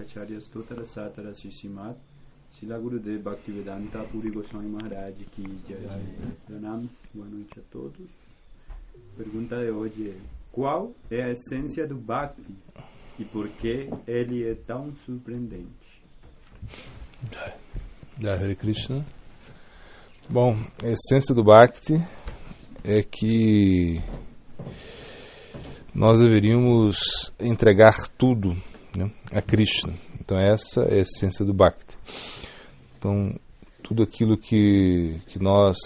Shankaracharya Stotara Satara Shishimat Srila Gurudev Bhaktivedanta Puri Goswami Maharaj Ki Jai. Pranam, boa noite a todos. Pergunta de hoje é: qual é a essência do Bhakti e por que ele é tão surpreendente? Jai Hare Krishna. Bom, a essência do Bhakti é que nós deveríamos entregar tudo, né, a Krishna. Então essa é a essência do Bhakti. Então tudo aquilo que nós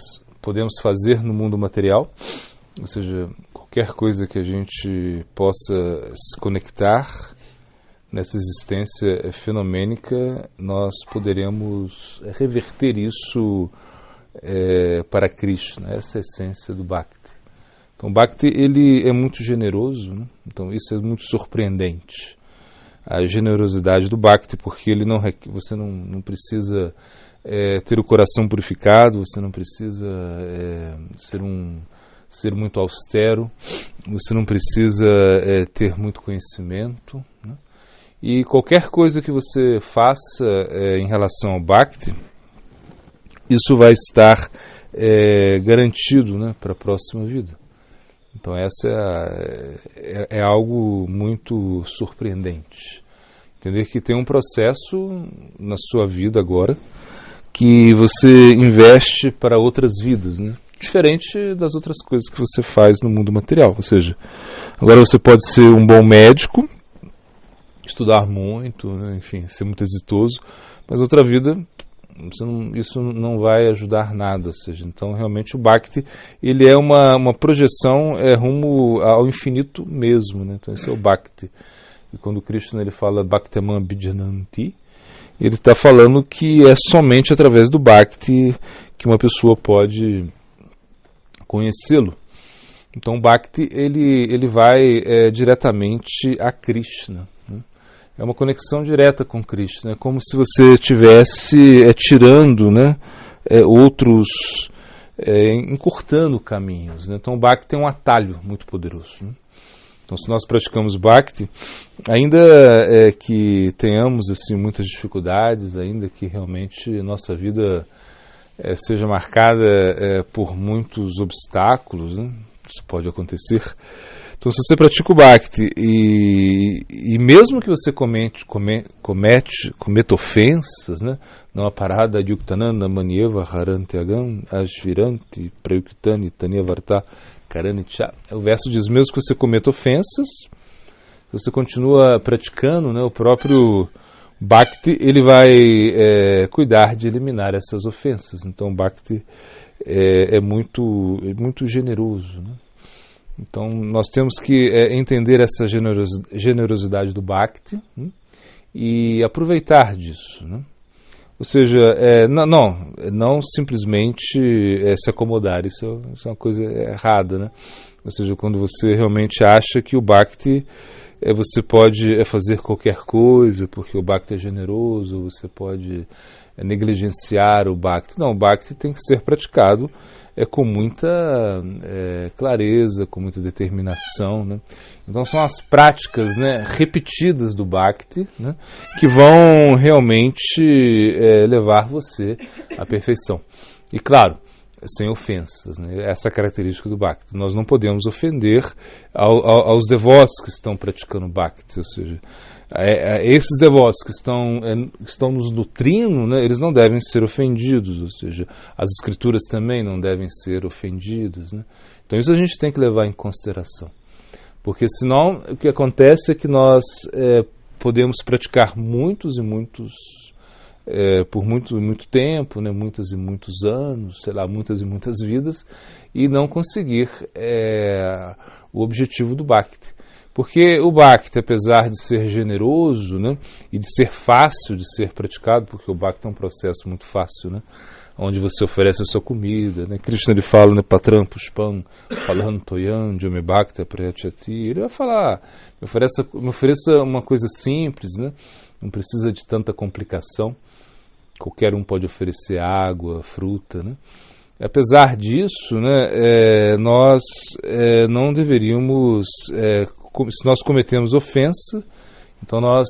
podemos fazer no mundo material, ou seja, qualquer coisa que a gente possa se conectar nessa existência fenomênica, nós poderemos reverter isso para Krishna. Essa é a essência do Bhakti. Então o Bhakti ele é muito generoso, né? Então isso é muito surpreendente, a generosidade do Bhakti, porque ele você não precisa ter o coração purificado, você não precisa ser muito austero, você não precisa ter muito conhecimento, né? E qualquer coisa que você faça em relação ao Bhakti, isso vai estar garantido, né, para a próxima vida. Então essa é algo muito surpreendente. Entender que tem um processo na sua vida agora que você investe para outras vidas, né? Diferente das outras coisas que você faz no mundo material. Ou seja, agora você pode ser um bom médico, estudar muito, né? Enfim, ser muito exitoso, mas outra vida isso não vai ajudar nada. Ou seja, então realmente o Bhakti ele é uma projeção rumo ao infinito mesmo, né? Então esse é o Bhakti. E quando Krishna ele fala Bhaktamam Bhijananti, ele está falando que é somente através do Bhakti que uma pessoa pode conhecê-lo. Então o Bhakti ele vai diretamente a Krishna, né? É uma conexão direta com Krishna. É como se você estivesse tirando, né, outros, encurtando caminhos, né? Então o Bhakti tem um atalho muito poderoso, né? Então se nós praticamos Bhakti, ainda que tenhamos assim, muitas dificuldades, ainda que realmente nossa vida seja marcada por muitos obstáculos, né? Isso pode acontecer. Então se você pratica o Bhakti e mesmo que você cometa ofensas, né? Não parada yuktananda manieva harantyagam ashviranti prayuktani tanyavarta karanicha. O verso diz: mesmo que você cometa ofensas, você continua praticando, né? O próprio Bhakti ele vai cuidar de eliminar essas ofensas. Então o Bhakti é muito generoso, né? Então nós temos que entender essa generosidade do Bhakti, né? E aproveitar disso, né? Ou seja, não simplesmente se acomodar. Isso é uma coisa errada, né? Ou seja, quando você realmente acha que o Bhakti você pode fazer qualquer coisa porque o Bhakti é generoso, você pode negligenciar o Bhakti. Não, o Bhakti tem que ser praticado com muita clareza, com muita determinação, né? Então são as práticas, né, repetidas do Bhakti, né, que vão realmente levar você à perfeição. E claro, sem ofensas, né? Essa é a característica do Bhakti. Nós não podemos ofender aos devotos que estão praticando Bhakti, ou seja, esses devotos que estão nos nutrindo, né, eles não devem ser ofendidos, ou seja, as escrituras também não devem ser ofendidas, né? Então isso a gente tem que levar em consideração, porque senão o que acontece é que nós podemos praticar muitos e muitos por muito tempo, né, muitos e muitos anos, sei lá, muitas e muitas vidas, e não conseguir o objetivo do Bhakti. Porque o Bhakti, apesar de ser generoso, né, e de ser fácil de ser praticado, porque o Bhakti é um processo muito fácil, né, onde você oferece a sua comida, né? Krishna ele fala, né, Patram Pushpam Phalam Toyam Jome Bhakti Prayachati. Ele vai falar, me ofereça uma coisa simples, né, não precisa de tanta complicação. Qualquer um pode oferecer água, fruta, né? Apesar disso, né, nós não deveríamos, se nós cometemos ofensa, Então nós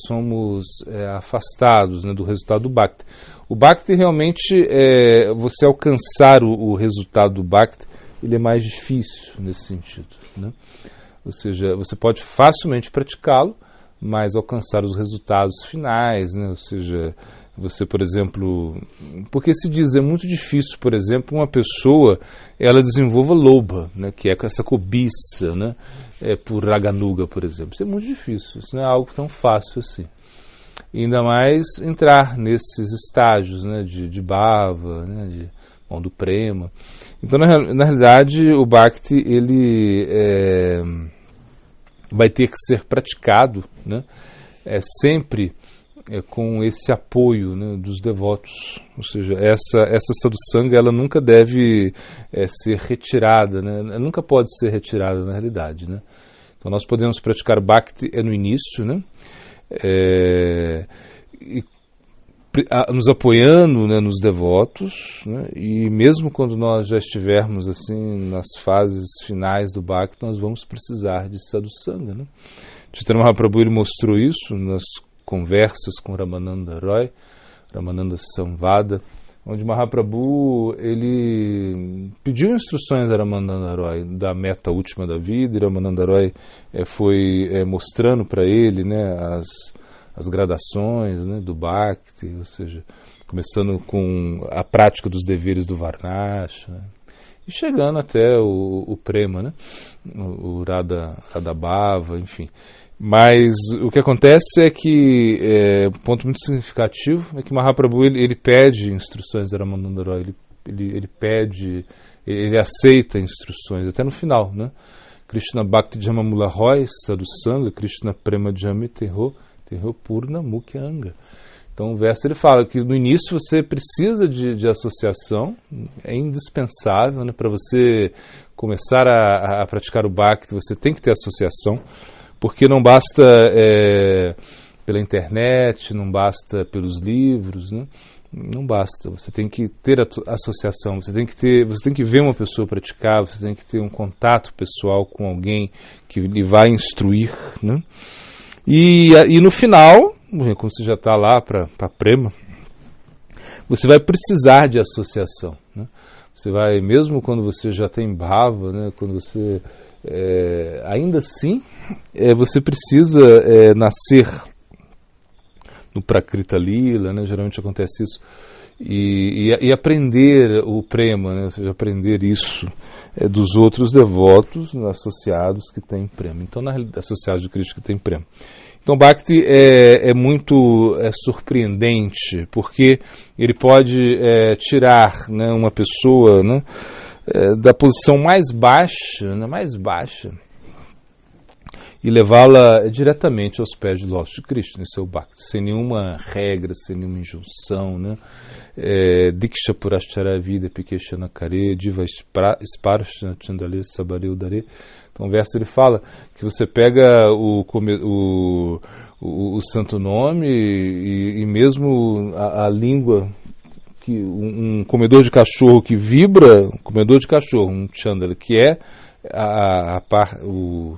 somos afastados, né, do resultado do Bhakti. O Bhakti realmente, você alcançar o resultado do Bhakti, ele é mais difícil nesse sentido, né? Ou seja, você pode facilmente praticá-lo, mas alcançar os resultados finais, né? Ou seja, você, por exemplo, porque se diz, é muito difícil, por exemplo, uma pessoa, ela desenvolva loba, né? Que é essa cobiça, né? Por Raganuga, por exemplo. Isso é muito difícil, isso não é algo tão fácil assim. E ainda mais entrar nesses estágios, né? De bhava, né? Do prema. Então, na realidade, o Bhakti, ele vai ter que ser praticado, né? Sempre com esse apoio, né, dos devotos. Ou seja, essa sadhusanga, ela nunca deve ser retirada, né? Ela nunca pode ser retirada na realidade, né? Então nós podemos praticar Bhakti no início, né? Nos apoiando, né, nos devotos, né? E mesmo quando nós já estivermos assim nas fases finais do Bhakti, nós vamos precisar de sadhusanga, né? Chaitanya Mahaprabhu, ele mostrou isso nas conversas com Ramananda Roy, Ramananda Samvada, onde Mahaprabhu, ele pediu instruções a Ramananda Roy da meta última da vida, e Ramananda Roy foi mostrando para ele, né, as gradações, né, do Bhakti, ou seja, começando com a prática dos deveres do Varnasha, né, e chegando até o Prema, né, o Radha Bhava, enfim. Mas o que acontece é que, um ponto muito significativo, é que Mahaprabhu, ele pede instruções da Ramananda Roy, ele pede, ele aceita instruções, até no final, né? Krishna Bhakti Jamamula Roy, Sadhusanga, Krishna Prema Jami Terro Purna Mukhya Anga. Então o verso, ele fala que no início você precisa de associação, é indispensável, né? Para você começar a praticar o Bhakti, você tem que ter associação, porque não basta pela internet, não basta pelos livros, né? Não basta, você tem que ter associação, você tem que ver uma pessoa praticar, você tem que ter um contato pessoal com alguém que lhe vai instruir, né? E no final, quando você já está lá para Prema, você vai precisar de associação, né? Você vai, mesmo quando você já tem bhava, né? Quando você ainda assim você precisa nascer no Prakrita Lila, né? Geralmente acontece isso, e aprender o prema, né? Ou seja, aprender isso dos outros devotos, né, associados que têm prema. Então, na realidade, associados de Krishna que têm prema. Então, Bhakti é muito surpreendente, porque ele pode tirar, né, uma pessoa, né, da posição mais baixa, e levá-la diretamente aos pés de lótus de Krishna, esse é o Bhakti, sem nenhuma regra, sem nenhuma injunção, né? Diksha Purashchara Vida Pikeshana Kare Diva Sparshana Chandale Sabare Udare. Então o verso, ele fala que você pega o santo nome e mesmo a língua, que um comedor de cachorro que vibra, um comedor de cachorro, um chandala, que é o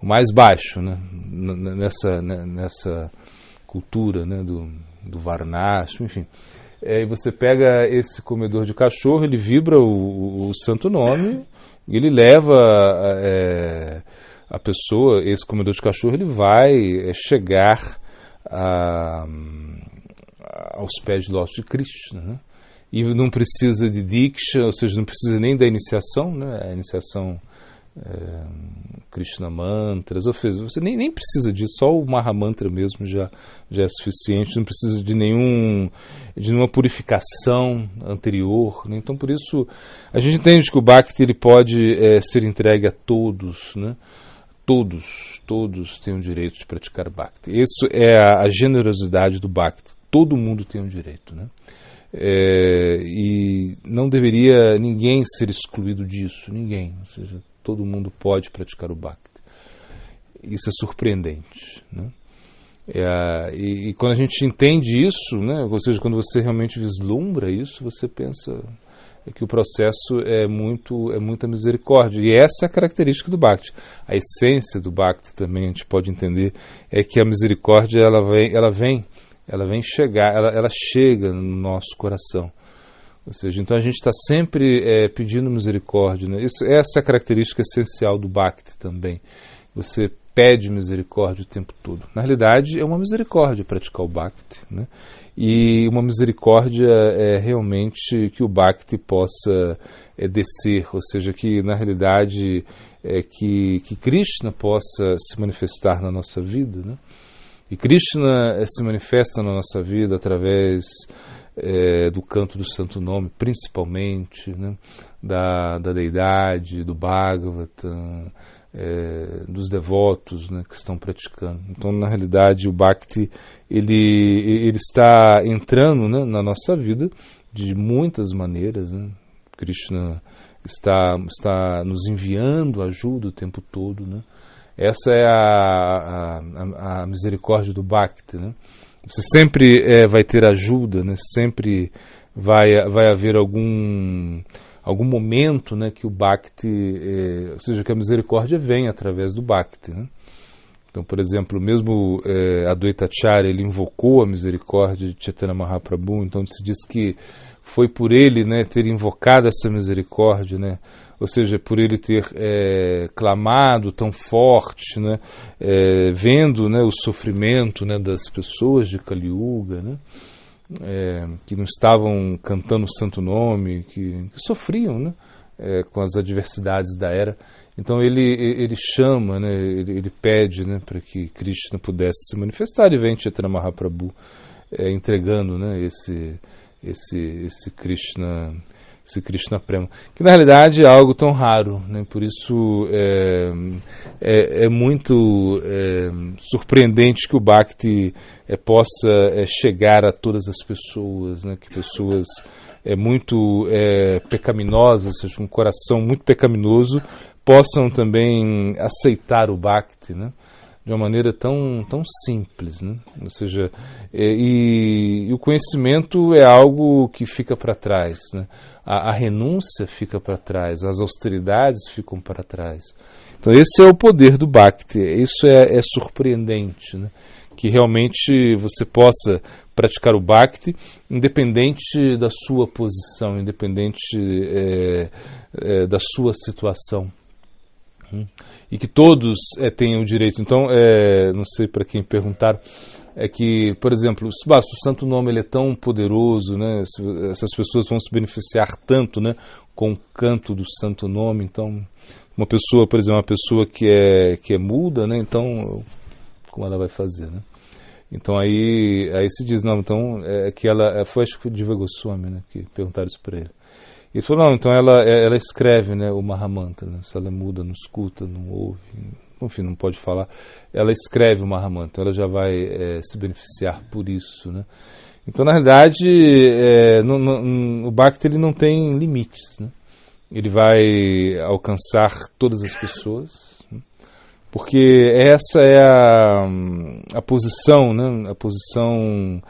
mais baixo, né, nessa cultura, né, do Varnasha, enfim. E você pega esse comedor de cachorro, ele vibra o santo nome, e ele leva a pessoa, esse comedor de cachorro, ele vai chegar aos pés de lótus de Krishna, né? E não precisa de Diksha, ou seja, não precisa nem da iniciação, né? A iniciação Krishna Mantras, ou seja, você nem precisa disso, só o Mahamantra mesmo já é suficiente, não precisa de nenhuma purificação anterior, né? Então por isso a gente entende que o Bhakti, ele pode ser entregue a todos, né? Todos têm o direito de praticar Bhakti. Isso é a generosidade do Bhakti, todo mundo tem o direito, né? E não deveria ninguém ser excluído disso, ninguém, ou seja, todo mundo pode praticar o Bhakti. Isso é surpreendente, né? E quando a gente entende isso, né, ou seja, quando você realmente vislumbra isso, você pensa, é que o processo é muita misericórdia. E essa é a característica do Bhakti. A essência do Bhakti também a gente pode entender é que a misericórdia ela chega no nosso coração. Ou seja, então a gente está sempre pedindo misericórdia, né? Essa é a característica essencial do Bhakti também. Você pede misericórdia o tempo todo. Na realidade, é uma misericórdia praticar o Bhakti, né? E uma misericórdia é realmente que o Bhakti possa descer, ou seja, que na realidade que Krishna possa se manifestar na nossa vida, né? E Krishna se manifesta na nossa vida através do canto do Santo Nome, principalmente, né? da deidade, do Bhagavatam, dos devotos, né, que estão praticando. Então, na realidade, o Bhakti ele está entrando, né, na nossa vida de muitas maneiras, né? Krishna está nos enviando ajuda o tempo todo, né? Essa é a misericórdia do Bhakti, né? Você sempre vai ter ajuda, né? Sempre vai haver algum momento, né, que o Bhakti, ou seja, que a misericórdia vem através do Bhakti, né? Então, por exemplo, mesmo Advaita Acharya, ele invocou a misericórdia de Chaitanya Mahaprabhu, então se diz que foi por ele, né, ter invocado essa misericórdia, né? Ou seja, por ele ter clamado tão forte, né, vendo, né, o sofrimento, né, das pessoas de Kali Yuga, né, que não estavam cantando o Santo Nome, que sofriam, né, com as adversidades da era. Então ele chama, né, ele pede, né, para que Krishna pudesse se manifestar, e vem Chaitanya Mahaprabhu entregando, né, esse Krishna Prema, que na realidade é algo tão raro, né? Por isso é muito surpreendente que o Bhakti possa chegar a todas as pessoas, né? Que pessoas muito pecaminosas, ou seja, com um coração muito pecaminoso, possam também aceitar o Bhakti, né? De uma maneira tão simples, né? Ou seja, e o conhecimento é algo que fica para trás, né? A renúncia fica para trás, as austeridades ficam para trás. Então esse é o poder do Bhakti. Isso é surpreendente, né? Que realmente você possa praticar o Bhakti independente da sua posição, independente da sua situação. E que todos tenham o direito. Então, não sei para quem perguntaram, é que, por exemplo, o Santo Nome ele é tão poderoso, né? Essas pessoas vão se beneficiar tanto, né, com o canto do Santo Nome. Então, uma pessoa, por exemplo, uma pessoa que é muda, né? Então, como ela vai fazer, né? Então aí se diz, não, então que ela foi, acho que de Diva Goswami, né, que perguntaram isso para ele. Ele falou, não, então ela escreve, né, o Mahamantra, né? Se ela muda, não escuta, não ouve, enfim, não pode falar, ela escreve o Mahamantra, ela já vai se beneficiar por isso, né? Então, na realidade, o Bhakti ele não tem limites, né? Ele vai alcançar todas as pessoas, né? Porque essa é a posição, né? A posição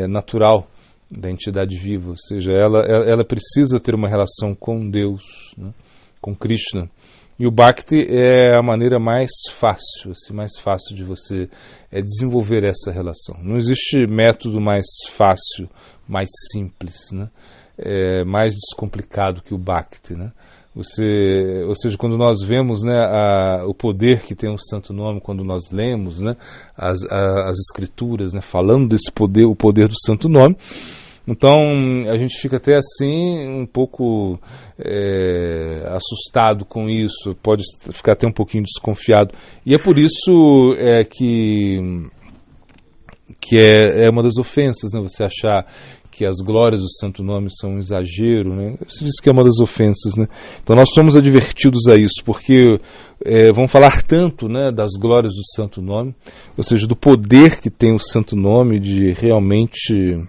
natural da entidade viva, ou seja, ela precisa ter uma relação com Deus, né, com Krishna. E o Bhakti é a maneira mais fácil, assim, mais fácil de você desenvolver essa relação. Não existe método mais fácil, mais simples, né, mais descomplicado que o Bhakti, né? Ou seja, quando nós vemos, né, o poder que tem o Santo Nome, quando nós lemos, né, as escrituras, né, falando desse poder, o poder do Santo Nome, então a gente fica até assim um pouco assustado com isso, pode ficar até um pouquinho desconfiado. E é por isso que é uma das ofensas, né, você achar que as glórias do Santo Nome são um exagero, né? Se diz que é uma das ofensas, né? Então nós somos advertidos a isso, porque vão falar tanto, né, das glórias do Santo Nome, ou seja, do poder que tem o Santo Nome de realmente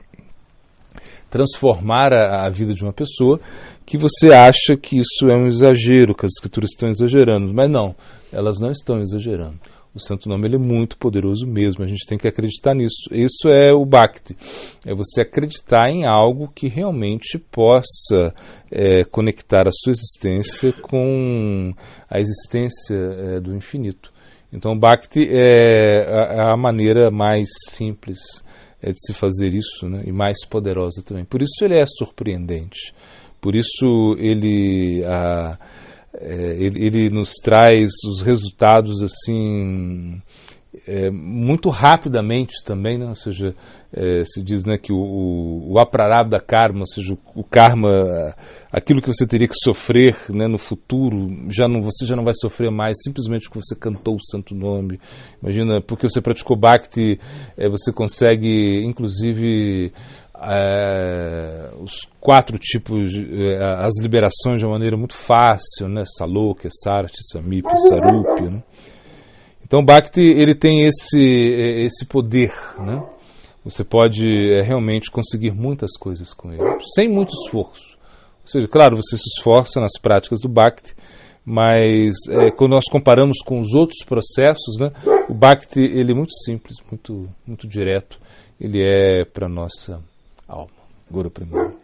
transformar a vida de uma pessoa, que você acha que isso é um exagero, que as escrituras estão exagerando. Mas não, elas não estão exagerando. O santo nome ele é muito poderoso mesmo, a gente tem que acreditar nisso. Isso é o Bhakti, é você acreditar em algo que realmente possa conectar a sua existência com a existência do infinito. Então o Bhakti é a maneira mais simples de se fazer isso, né? E mais poderosa também. Por isso ele é surpreendente, por isso ele nos traz os resultados assim muito rapidamente também, né? Ou seja, se diz, né, que o aprarabdha karma, ou seja, o karma, aquilo que você teria que sofrer, né, no futuro, você já não vai sofrer mais simplesmente porque você cantou o santo nome. Imagina, porque você praticou Bhakti, você consegue inclusive os 4 tipos, as liberações de uma maneira muito fácil, né? Salokya, Sarati, Samipya, Sarupya, né? Então o Bhakti ele tem esse poder, né? Você pode realmente conseguir muitas coisas com ele, sem muito esforço. Ou seja, claro, você se esforça nas práticas do Bhakti, mas quando nós comparamos com os outros processos, né, o Bhakti ele é muito simples, muito, muito direto, ele é para a nossa alma. Guru primeiro.